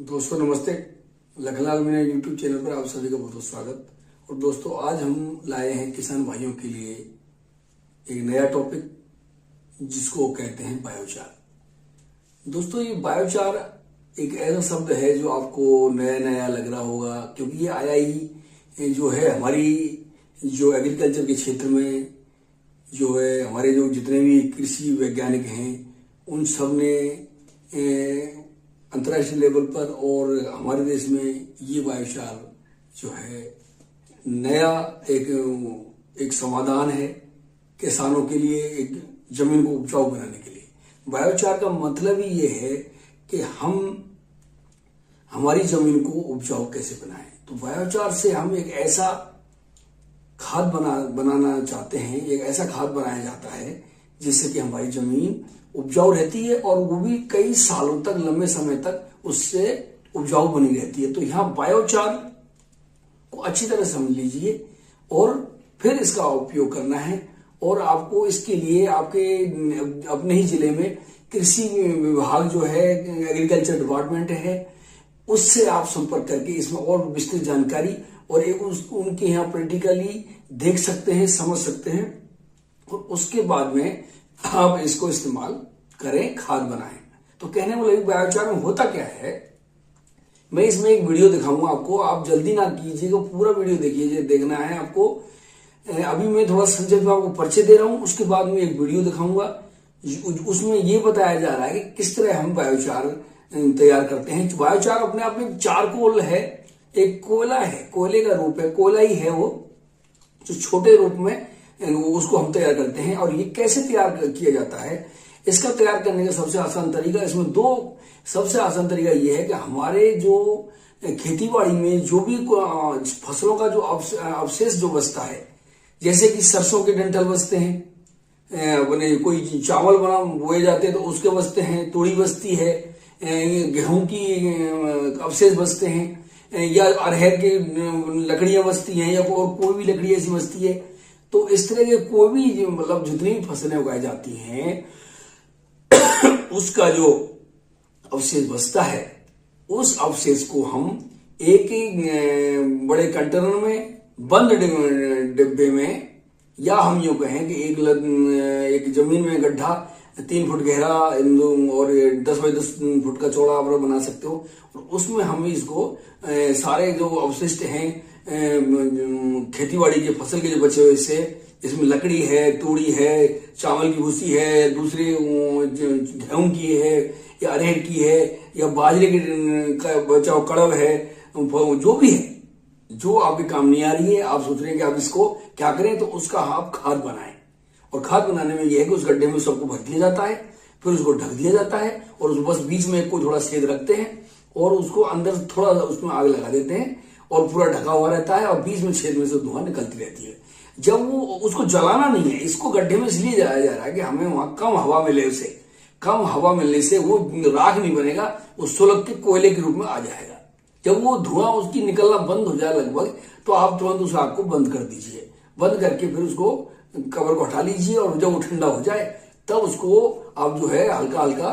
दोस्तों नमस्ते। Lakhanlal Meena YouTube channel पर आप सभी का बहुत बहुत स्वागत। और दोस्तों आज हम लाए हैं किसान भाइयों के लिए एक नया टॉपिक जिसको कहते हैं बायोचार। दोस्तों ये बायोचार एक ऐसा शब्द है जो आपको नया नया लग रहा होगा, क्योंकि ये आया ही जो है हमारी जो एग्रीकल्चर के क्षेत्र में जो है हमारे जो जितने भी कृषि वैज्ञानिक हैं उन सब ने अंतर्राष्ट्रीय लेवल पर और हमारे देश में ये बायोचार जो है नया एक समाधान है किसानों के लिए, एक जमीन को उपजाऊ बनाने के लिए। बायोचार का मतलब ही ये है कि हम हमारी जमीन को उपजाऊ कैसे बनाएं। तो बायोचार से हम एक ऐसा खाद बनाना चाहते हैं, एक ऐसा खाद बनाया जाता है जिससे कि हमारी जमीन उपजाऊ रहती है और वो भी कई सालों तक, लंबे समय तक उससे उपजाऊ बनी रहती है। तो यहाँ बायोचार को अच्छी तरह समझ लीजिए और फिर इसका उपयोग करना है। और आपको इसके लिए आपके अपने ही जिले में कृषि विभाग जो है, एग्रीकल्चर डिपार्टमेंट है, उससे आप संपर्क करके इसमें और विस्तृत जानकारी और उनके यहाँ प्रैक्टिकली देख सकते हैं, समझ सकते हैं और उसके बाद में आप इसको इस्तेमाल करें, खाद बनाएं। तो कहने वाला बायोचार में होता क्या है, मैं इसमें एक वीडियो दिखाऊंगा आपको। आप जल्दी ना कीजिएगा, पूरा वीडियो देखिए, देखना है आपको। अभी मैं थोड़ा संक्षेप में आपको परिचय दे रहा हूं, उसके बाद में एक वीडियो दिखाऊंगा। उसमें ये बताया जा रहा है कि किस तरह हम बायोचार तैयार करते हैं। बायोचार अपने आप में चारकोल है, एक कोयला है, कोयले का रूप है, कोयला ही है वो, जो छोटे रूप में उसको हम तैयार करते हैं। और ये कैसे तैयार किया जाता है, इसका तैयार करने का सबसे आसान तरीका, इसमें दो सबसे आसान तरीका ये है कि हमारे जो खेतीबाड़ी में जो भी फसलों का जो अवशेष जो बचता है, जैसे कि सरसों के डंठल बचते हैं, बने कोई चावल बोए जाते हैं तो उसके बचते हैं, तोड़ी बचती है, गेहूं की अवशेष बचते हैं, या अरहर की लकड़ियां बचती हैं, या और कोई भी लकड़ी ऐसी बचती है। तो इस तरह के कोई भी मतलब जितनी भी फसलें उगाई जाती हैं उसका जो अवशेष बचता है, उस अवशेष को हम एक बड़े कंटेनर में, बंद डिब्बे में, या हम यूं कहें कि एक जमीन में गड्ढा 3 फुट गहरा और 10 बाई 10 फुट का चौड़ा आप बना सकते हो। और उसमें हम इसको सारे जो अवशिष्ट हैं खेतीबाड़ी के फसल के जो बचे हुए से, इसमें लकड़ी है, तूड़ी है, चावल की भूसी है, दूसरे गेहूं की है, या अरहर की है, या बाजरे का बचा हुआ कड़व है, जो भी है, जो आपके काम नहीं आ रही है, आप सोच रहे हैं कि आप इसको क्या करें, तो उसका आप खाद बनाएं। और खाद बनाने में यह है कि उस गड्ढे में सबको भर दिया जाता है, फिर उसको ढक दिया जाता है और बस बीच में कोई थोड़ा छेद रखते हैं और उसको अंदर थोड़ा उसमें आग लगा देते हैं और पूरा ढका हुआ रहता है और बीच में छेद में से धुआं निकलती रहती है। जब वो उसको जलाना नहीं है, इसको गड्ढे में इसलिए जलाया जा रहा है कि हमें वहां कम हवा मिले, उसे कम हवा मिलने से वो राख नहीं बनेगा, वो सुलग के कोयले के रूप में आ जाएगा। जब वो धुआं उसकी निकलना बंद हो जाए लगभग, तो आप तुरंत उस आग को बंद कर दीजिए। बंद करके फिर उसको कवर को हटा लीजिए और जब वो ठंडा हो जाए तब उसको आप जो है हल्का हल्का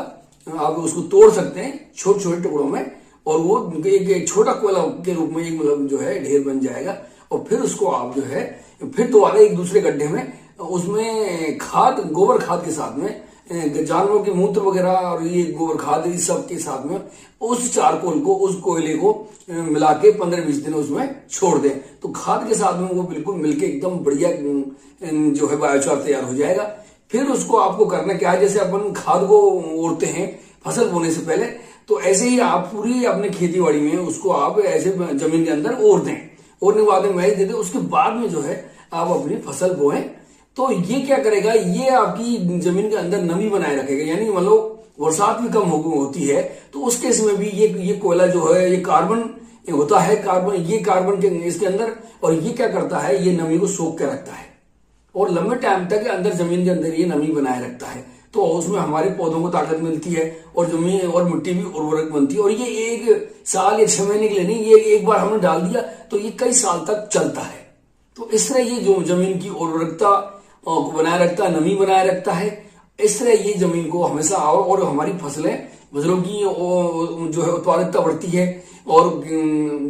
आप उसको तोड़ सकते हैं छोटे छोटे टुकड़ों में, और वो एक छोटा कोयला के रूप में एक मतलब जो है ढेर बन जाएगा। और फिर उसको आप जो है फिर दोबारा एक दूसरे गड्ढे में उसमें खाद, गोबर खाद के साथ में, जानवरों के मूत्र वगैरह और ये गोबर खाद इस सब के साथ में उस चारकोल को, उस कोयले को मिला के 15-20 दिन उसमें छोड़ दें। तो खाद के साथ में वो बिल्कुल मिलके एकदम बढ़िया जो है बायोचार तैयार हो जाएगा। फिर उसको आपको करना क्या है, जैसे अपन खाद को ओढ़ते हैं फसल बोने से पहले, तो ऐसे ही आप पूरी अपने खेती बाड़ी में उसको आप ऐसे जमीन के अंदर ओढ़ दें। ओढ़ने के बाद में मैच दे दें, उसके बाद में जो है आप अपनी फसल बोएं। तो ये क्या करेगा, ये आपकी जमीन के अंदर नमी बनाए रखेगा, यानी मतलब बरसात भी कम होती है तो उस केस में भी ये कोयला जो है, ये कार्बन होता है, ये कार्बन के इसके अंदर, और ये क्या करता है, ये नमी को सोख के रखता है और लंबे टाइम तक अंदर जमीन के अंदर ये नमी बनाए रखता है। तो उसमें हमारे पौधों को ताकत मिलती है और जमीन और मिट्टी भी उर्वरक बनती है। और ये 1 साल या 6 महीने के लिए नहीं, ये एक बार हमने डाल दिया तो ये कई साल तक चलता है। तो इस तरह ये जो जमीन की उर्वरकता को बनाए रखता है, नमी बनाए रखता है। इस तरह ये जमीन को हमेशा और हमारी फसलों की जो है उत्पादकता बढ़ती है। और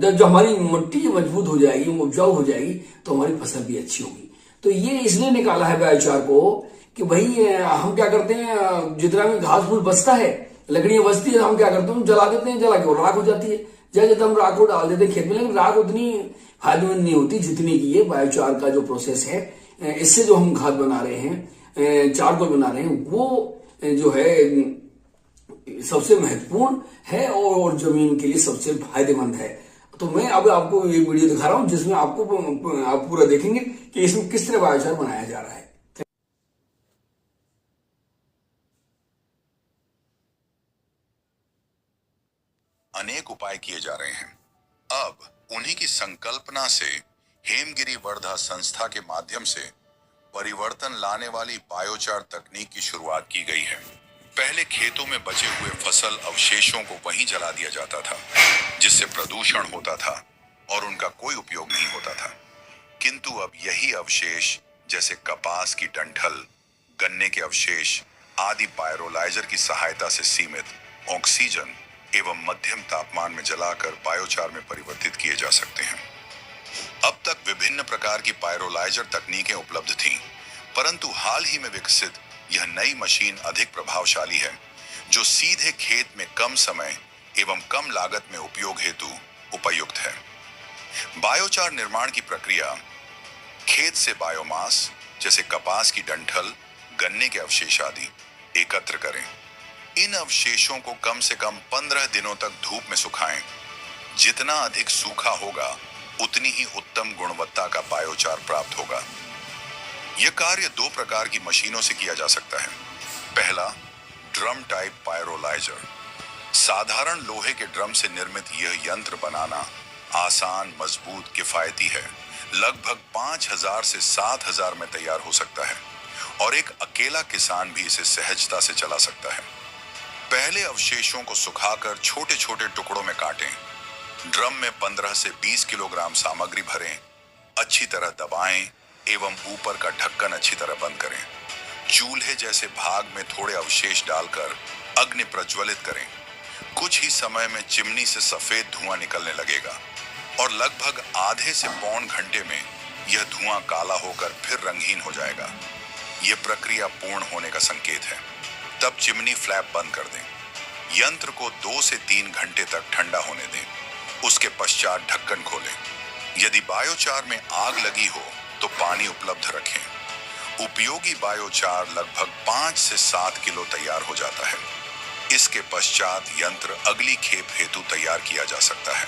जब हमारी मिट्टी मजबूत हो जाएगी, उपजाऊ हो जाएगी, तो हमारी फसल भी अच्छी होगी। तो ये इसलिए निकाला है बायोचार को कि भाई हम क्या करते हैं, जितना भी घास फूस बचता है, लकड़ियां बचती है, तो हम क्या करते हैं, हम जला देते हैं, जला के और राख हो जाती है। जैसे हम राख को डाल देते हैं खेत में, लेकिन राख उतनी फायदेमंद नहीं होती जितनी की ये बायोचार का जो प्रोसेस है, इससे जो हम खाद बना रहे हैं, चारकोल बना रहे हैं, वो जो है सबसे महत्वपूर्ण है और जमीन के लिए सबसे फायदेमंद है। तो मैं अब आपको ये वीडियो दिखा रहा हूं जिसमें आप पूरा देखेंगे कि इसमें किस तरह बायोचार बनाया जा रहा है। अनेक उपाय किए जा रहे हैं। अब उन्हीं की संकल्पना से हेमगिरी वर्धा संस्था के माध्यम से परिवर्तन लाने वाली बायोचार तकनीक की शुरुआत की गई है। पहले खेतों में बचे हुए फसल अवशेषों को वहीं जला दिया जाता था, जिससे प्रदूषण होता था और उनका कोई उपयोग नहीं होता था। किंतु अब यही अवशेष जैसे कपास की डंठल, गन्ने के अवशेष आदि पायरोलाइजर की सहायता से सीमित ऑक्सीजन एवं मध्यम तापमान में जलाकर बायोचार में परिवर्तित किए जा सकते हैं। अब तक विभिन्न प्रकार की पायरोलाइजर तकनीकें उपलब्ध थीं, परंतु हाल ही में विकसित यह नई मशीन अधिक प्रभावशाली है, जो सीधे खेत में कम समय एवं कम लागत में उपयोग हेतु उपयुक्त है। बायोचार निर्माण की प्रक्रिया खेत से बायोमास जैसे कपास की डंठल, गन्ने के अवशेष आदि एकत्र करें। इन अवशेषों को कम से कम 15 दिनों तक धूप में सुखाएं। जितना अधिक सूखा होगा, उतनी ही उत्तम गुणवत्ता का बायोचार प्राप्त होगा। यह कार्य 2 प्रकार की मशीनों से किया जा सकता है। पहला, ड्रम टाइप पायरोलाइजर। साधारण लोहे के ड्रम से निर्मित यह यंत्र बनाना आसान, मजबूत, किफायती है। लगभग 5000 से 7000 में तैयार हो सकता है और एक अकेला किसान भी इसे सहजता से चला सकता है। पहले अवशेषों को सुखाकर छोटे छोटे टुकड़ों में काटें। ड्रम में 15 से 20 किलोग्राम सामग्री भरें, अच्छी तरह दबाएं एवं ऊपर का ढक्कन अच्छी तरह बंद करें। चूल्हे जैसे भाग में थोड़े अवशेष डालकर अग्नि प्रज्वलित करें। कुछ ही समय में चिमनी से सफेद धुआं निकलने लगेगा और लगभग आधे से पौन घंटे में यह धुआं काला होकर फिर रंगहीन हो जाएगा। यह प्रक्रिया पूर्ण होने का संकेत है। तब चिमनी फ्लैप बंद कर दें। यंत्र को 2 से 3 घंटे तक ठंडा होने दें। उसके पश्चात ढक्कन खोलें। यदि बायोचार में आग लगी हो तो पानी उपलब्ध रखें। उपयोगी बायोचार लगभग 5 से 7 किलो तैयार हो जाता है। इसके पश्चात यंत्र अगली खेप हेतु तैयार किया जा सकता है।